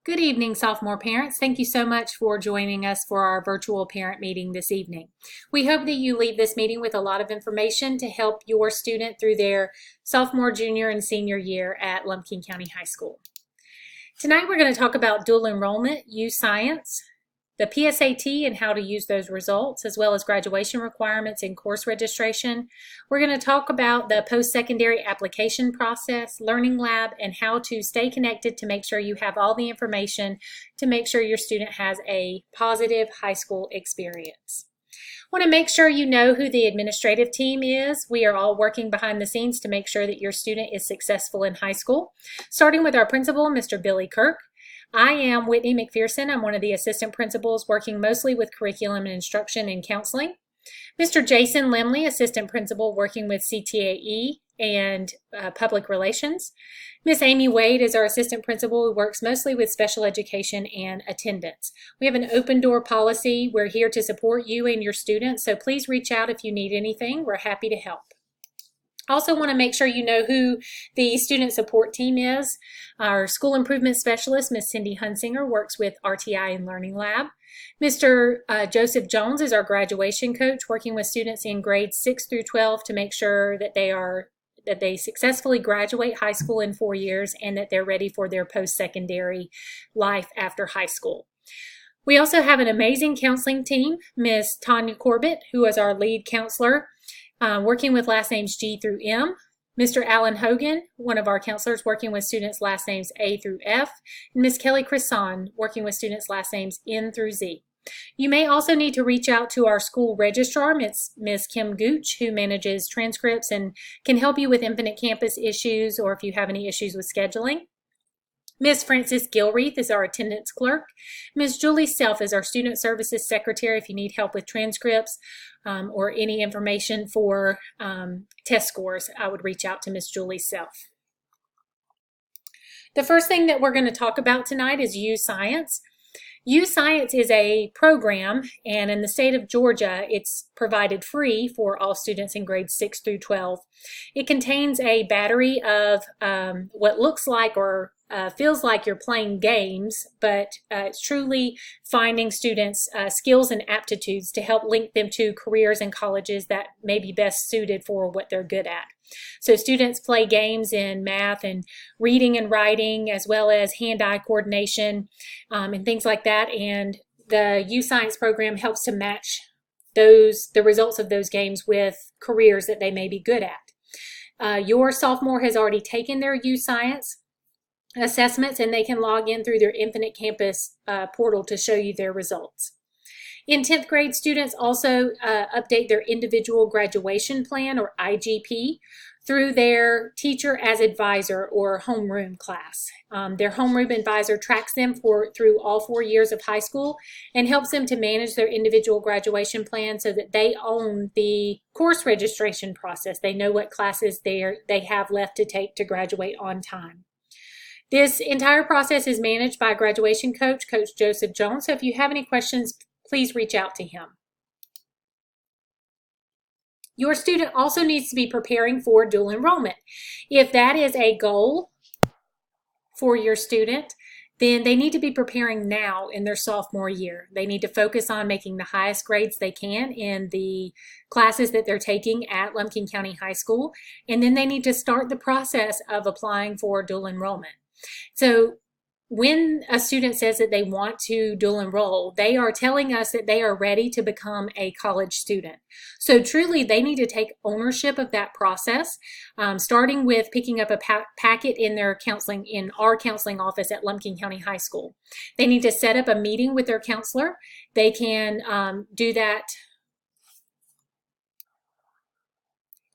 Good evening, sophomore parents. Thank you so much for joining us for our virtual parent meeting this evening. We hope that you leave this meeting with a lot of information to help your student through their sophomore, junior, and senior year at Lumpkin County High School. Tonight we're going to talk about dual enrollment, use science, the PSAT and how to use those results, as well as graduation requirements and course registration. We're going to talk about the post-secondary application process, learning lab, and how to stay connected to make sure you have all the information to make sure your student has a positive high school experience. Want to make sure you know who the administrative team is. We are all working behind the scenes to make sure that your student is successful in high school, starting with our principal, Mr. Billy Kirk. I am Whitney McPherson. I'm one of the assistant principals working mostly with curriculum and instruction and counseling. Mr. Jason Limley, assistant principal working with CTAE and public relations. Miss Amy Wade is our assistant principal who works mostly with special education and attendance. We have an open door policy. We're here to support you and your students, so please reach out if you need anything. We're happy to help. Also want to make sure you know who the student support team is. Our school improvement specialist, Miss Cindy Hunsinger, works with RTI and Learning Lab. Mr. Joseph Jones is our graduation coach, working with students in grades 6 through 12 to make sure that they successfully graduate high school in 4 years and that they're ready for their post-secondary life after high school. We also have an amazing counseling team, Miss Tanya Corbett, who is our lead counselor, working with last names G through M. Mr. Alan Hogan, one of our counselors, working with students last names A through F. And Ms. Kelly Crisson, working with students last names N through Z. You may also need to reach out to our school registrar, Ms. Kim Gooch, who manages transcripts and can help you with Infinite Campus issues or if you have any issues with scheduling. Ms. Frances Gilreath is our attendance clerk. Ms. Julie Self is our student services secretary if you need help with transcripts or any information for test scores. I would reach out to Ms. Julie Self. The first thing that we're going to talk about tonight is Use Science. Use Science is a program, and in the state of Georgia, it's provided free for all students in grades 6 through 12. It contains a battery of what looks like or feels like you're playing games, but it's truly finding students' skills and aptitudes to help link them to careers and colleges that may be best suited for what they're good at. So students play games in math and reading and writing, as well as hand-eye coordination and things like that. And the Use Science program helps to match the results of those games with careers that they may be good at. Your sophomore has already taken their Use Science assessments, and they can log in through their Infinite Campus portal to show you their results. In 10th grade, students also update their individual graduation plan, or IGP, through their teacher as advisor or homeroom class. Their homeroom advisor tracks them through all 4 years of high school and helps them to manage their individual graduation plan so that they own the course registration process. They know what classes they have left to take to graduate on time. This entire process is managed by graduation coach, Coach Joseph Jones. So if you have any questions, please reach out to him. Your student also needs to be preparing for dual enrollment. If that is a goal for your student, then they need to be preparing now in their sophomore year. They need to focus on making the highest grades they can in the classes that they're taking at Lumpkin County High School, and then they need to start the process of applying for dual enrollment. So when a student says that they want to dual enroll, they are telling us that they are ready to become a college student. So truly, they need to take ownership of that process, starting with picking up a packet in our counseling office at Lumpkin County High School. They need to set up a meeting with their counselor. They can do that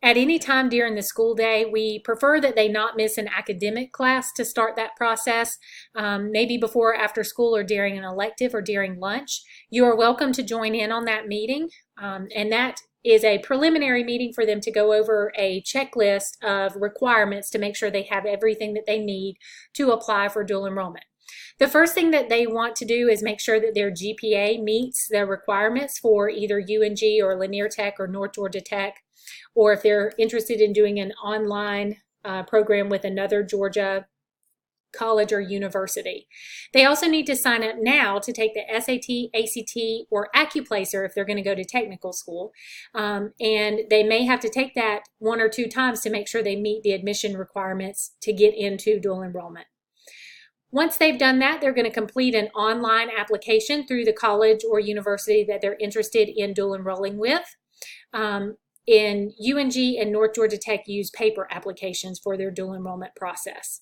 at any time during the school day. We prefer that they not miss an academic class to start that process, maybe before or after school or during an elective or during lunch. You are welcome to join in on that meeting, and that is a preliminary meeting for them to go over a checklist of requirements to make sure they have everything that they need to apply for dual enrollment. The first thing that they want to do is make sure that their GPA meets the requirements for either UNG or Lanier Tech or North Georgia Tech, or if they're interested in doing an online program with another Georgia college or university. They also need to sign up now to take the SAT, ACT, or AccuPlacer if they're going to go to technical school. And they may have to take that 1 or 2 times to make sure they meet the admission requirements to get into dual enrollment. Once they've done that, they're going to complete an online application through the college or university that they're interested in dual enrolling with. In UNG and North Georgia Tech use paper applications for their dual enrollment process.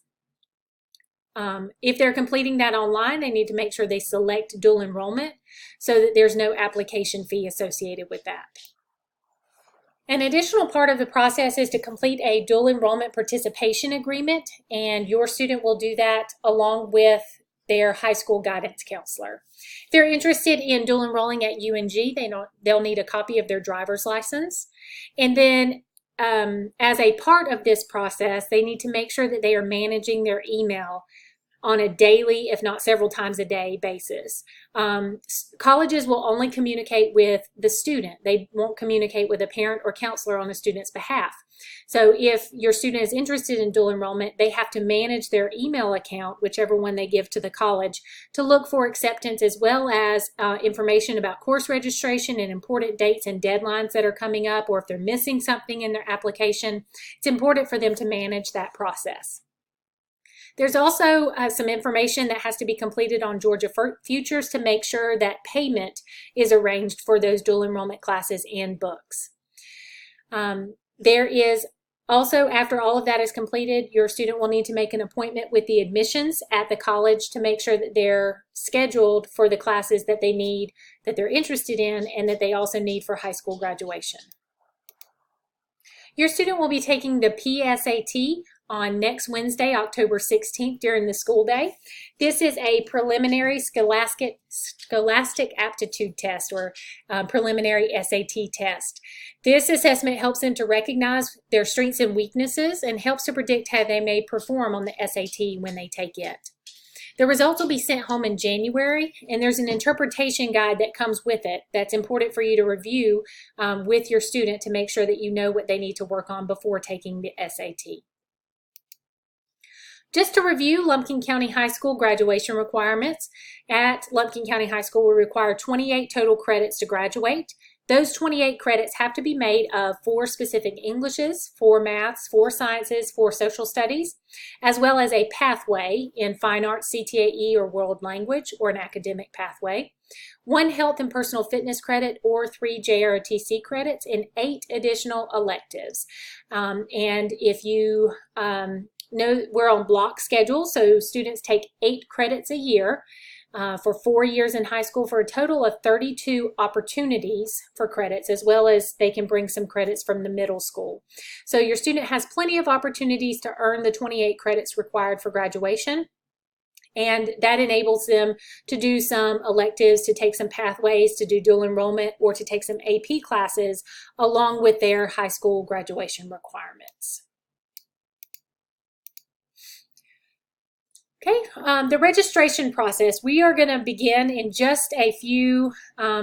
If they're completing that online, they need to make sure they select dual enrollment so that there's no application fee associated with that. An additional part of the process is to complete a dual enrollment participation agreement, and your student will do that along with their high school guidance counselor. If they're interested in dual enrolling at UNG, they'll need a copy of their driver's license. And then as a part of this process, they need to make sure that they are managing their email on a daily, if not several times a day basis. Colleges will only communicate with the student. They won't communicate with a parent or counselor on the student's behalf. So if your student is interested in dual enrollment, they have to manage their email account, whichever one they give to the college, to look for acceptance as well as information about course registration and important dates and deadlines that are coming up, or if they're missing something in their application. It's important for them to manage that process. There's also some information that has to be completed on Georgia Futures to make sure that payment is arranged for those dual enrollment classes and books. There is also, after all of that is completed, your student will need to make an appointment with the admissions at the college to make sure that they're scheduled for the classes that they need, that they're interested in, and that they also need for high school graduation. Your student will be taking the PSAT on next Wednesday, October 16th during the school day. This is a preliminary scholastic aptitude test, or preliminary SAT test. This assessment helps them to recognize their strengths and weaknesses and helps to predict how they may perform on the SAT when they take it. The results will be sent home in January, and there's an interpretation guide that comes with it that's important for you to review with your student to make sure that you know what they need to work on before taking the SAT. Just to review Lumpkin County High School graduation requirements, at Lumpkin County High School we require 28 total credits to graduate. Those 28 credits have to be made of 4 specific Englishes, 4 maths, 4 sciences, 4 social studies, as well as a pathway in fine arts, CTAE, or world language, or an academic pathway, 1 health and personal fitness credit, or 3 JROTC credits, and 8 additional electives. And if you know, we're on block schedule, so students take 8 credits a year. For 4 years in high school, for a total of 32 opportunities for credits, as well as they can bring some credits from the middle school. So your student has plenty of opportunities to earn the 28 credits required for graduation, and that enables them to do some electives, to take some pathways, to do dual enrollment, or to take some AP classes along with their high school graduation requirements. Okay, the registration process, we are going to begin in just a few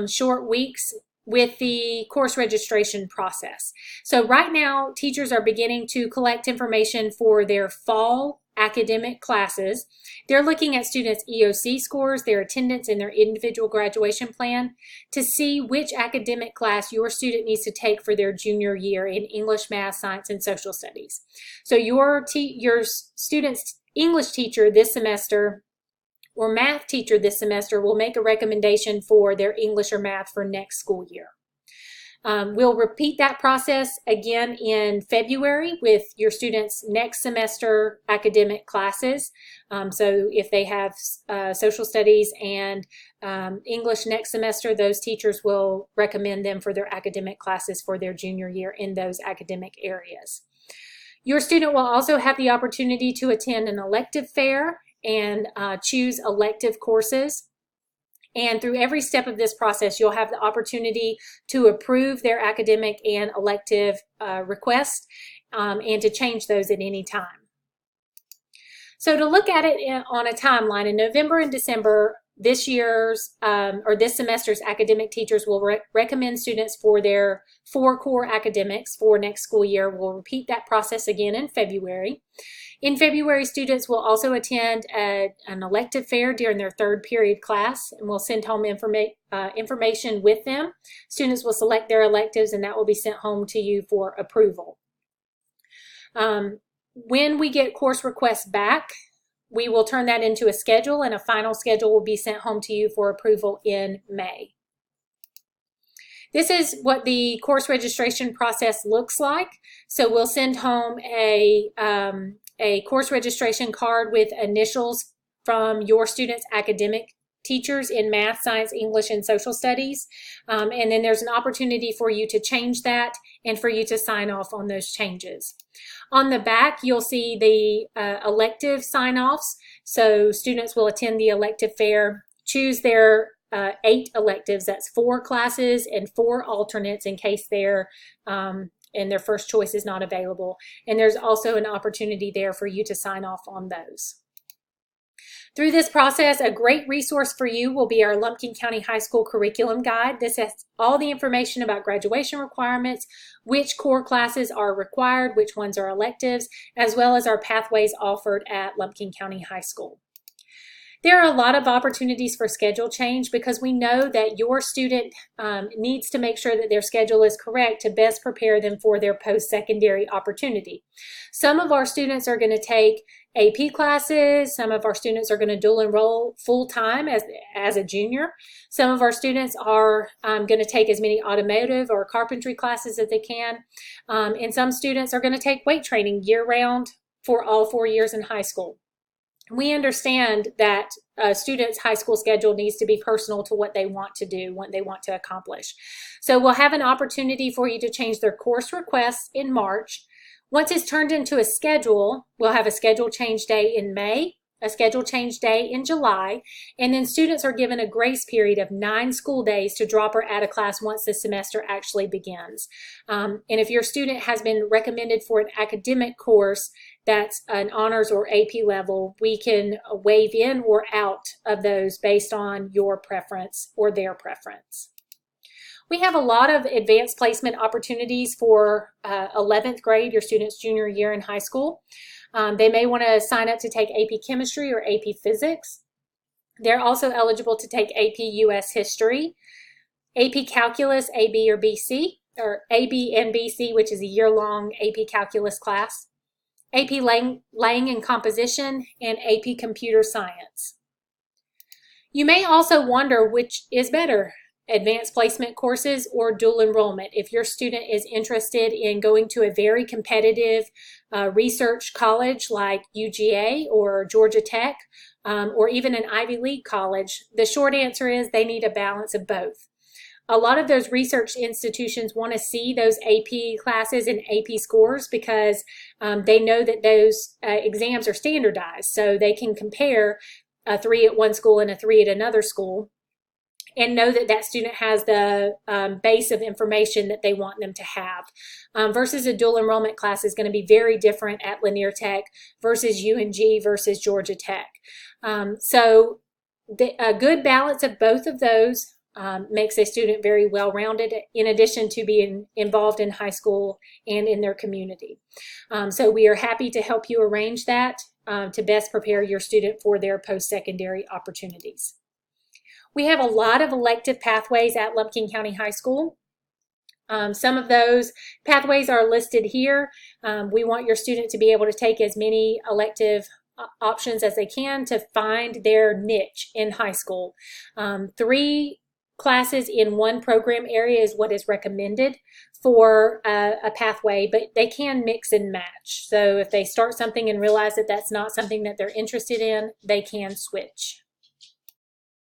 short weeks with the course registration process. So right now, teachers are beginning to collect information for their fall academic classes. They're looking at students' EOC scores, their attendance, and their individual graduation plan to see which academic class your student needs to take for their junior year in English, math, science, and social studies. So your student's English teacher this semester or math teacher this semester will make a recommendation for their English or math for next school year. We'll repeat that process again in February with your students' next semester academic classes. So if they have social studies and English next semester, those teachers will recommend them for their academic classes for their junior year in those academic areas. Your student will also have the opportunity to attend an elective fair and choose elective courses. And through every step of this process, you'll have the opportunity to approve their academic and elective requests and to change those at any time. So to look at it on a timeline, in November and December, this year's or this semester's academic teachers will recommend students for their 4 core academics for next school year. We'll repeat that process again in February. In February, students will also attend an elective fair during their third period class, and we'll send home information with them. Students will select their electives, and that will be sent home to you for approval. When we get course requests back, we will turn that into a schedule, and a final schedule will be sent home to you for approval in May. This is what the course registration process looks like. So we'll send home a course registration card with initials from your students' academic teachers in math, science, English, and social studies. And then there's an opportunity for you to change that and for you to sign off on those changes. On the back, you'll see the elective sign-offs. So students will attend the elective fair, choose their 8 electives. That's 4 classes and 4 alternates in case their first choice is not available. And there's also an opportunity there for you to sign off on those. Through this process, a great resource for you will be our Lumpkin County High School Curriculum Guide. This has all the information about graduation requirements, which core classes are required, which ones are electives, as well as our pathways offered at Lumpkin County High School. There are a lot of opportunities for schedule change because we know that your student needs to make sure that their schedule is correct to best prepare them for their post-secondary opportunity. Some of our students are going to take AP classes. Some of our students are going to dual enroll full-time as a junior. Some of our students are going to take as many automotive or carpentry classes as they can. And some students are going to take weight training year-round for all 4 years in high school. We understand that a student's high school schedule needs to be personal to what they want to do, what they want to accomplish. So we'll have an opportunity for you to change their course requests in March. Once it's turned into a schedule, we'll have a schedule change day in May, a schedule change day in July, and then students are given a grace period of 9 school days to drop or add a class once the semester actually begins. And if your student has been recommended for an academic course that's an honors or AP level, we can waive in or out of those based on your preference or their preference. We have a lot of advanced placement opportunities for 11th grade, your student's junior year in high school. They may want to sign up to take AP Chemistry or AP Physics. They're also eligible to take AP US History, AP Calculus, AB or BC, or AB and BC, which is a year-long AP Calculus class, AP Lang and Composition, and AP Computer Science. You may also wonder which is better, advanced placement courses or dual enrollment. If your student is interested in going to a very competitive research college like UGA or Georgia Tech, or even an Ivy League college, the short answer is they need a balance of both. A lot of those research institutions want to see those AP classes and AP scores because they know that those exams are standardized, so they can compare a 3 at one school and a 3 at another school and know that that student has the base of information that they want them to have. Versus a dual enrollment class is going to be very different at Lanier Tech versus UNG versus Georgia Tech. So a good balance of both of those makes a student very well-rounded, in addition to being involved in high school and in their community. So we are happy to help you arrange that to best prepare your student for their post-secondary opportunities. We have a lot of elective pathways at Lumpkin County High School. Some of those pathways are listed here. We want your student to be able to take as many elective options as they can to find their niche in high school. 3 classes in one program area is what is recommended for a pathway, but they can mix and match. So if they start something and realize that that's not something that they're interested in, they can switch.